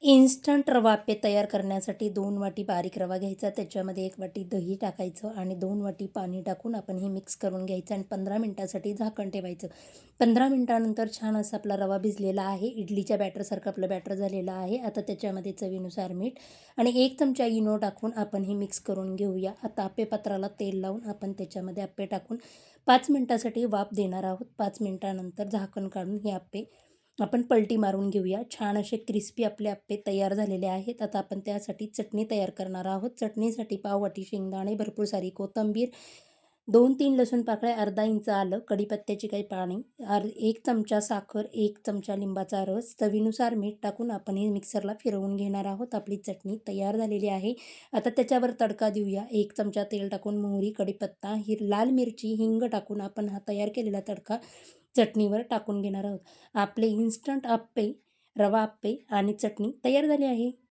Instant रवा आप्पे तयार करण्यासाठी 2 वाटी बारीक रवा घ्यायचा, त्याच्यामध्ये 1 वाटी दही टाकायचं आणि 2 वाटी पाणी टाकून आपण हे मिक्स करून घ्यायचं आणि 15 मिनिटासाठी झाकण ठेवायचं. 15 मिनिटानंतर छान असा आपला रवा भिजलेला आहे. इडलीच्या बॅटरसारखं आपलं बॅटर झालेलं आहे. आता त्याच्यामध्ये चवीनुसार मीठ आणि 1 चमचा इनो टाकून आपण हे मिक्स करून घेऊया. आता आप्पे पात्राला तेल लावून आपण त्याच्यामध्ये आप्पे टाकून 5 मिनिटासाठी वाफ देणार आहोत. 5 मिनिटानंतर झाकण काढून हे आप्पे आपण पलटी मारून घेऊया. छान असे क्रिस्पी आपले आप्पे तयार झालेले आहेत. आता आपण त्यासाठी चटणी तयार करणार आहोत. चटणीसाठी पाववाटी शेंगदाणे, भरपूर सारी कोथिंबीर, 2-3 लसूण पाकळ्या, अर्धा इंच आलं, कढीपत्त्याची काही पाने, 1 चमचा साखर, 1 चमचा लिंबाचा रस, चवीनुसार मीठ टाकून आपण हे मिक्सरला फिरवून घेणार आहोत. आपली चटणी तयार झालेली आहे. आता त्याच्यावर तडका देऊया. 1 चमचा तेल टाकून मोहरी, कढीपत्ता, लाल मिरची, हिंग टाकून आपण हा तयार केलेला तडका चटणीवर टाकून घेणार आहोत. आपले इन्स्टंट आप्पे, रवा आप्पे आणि चटणी तयार झाली आहे.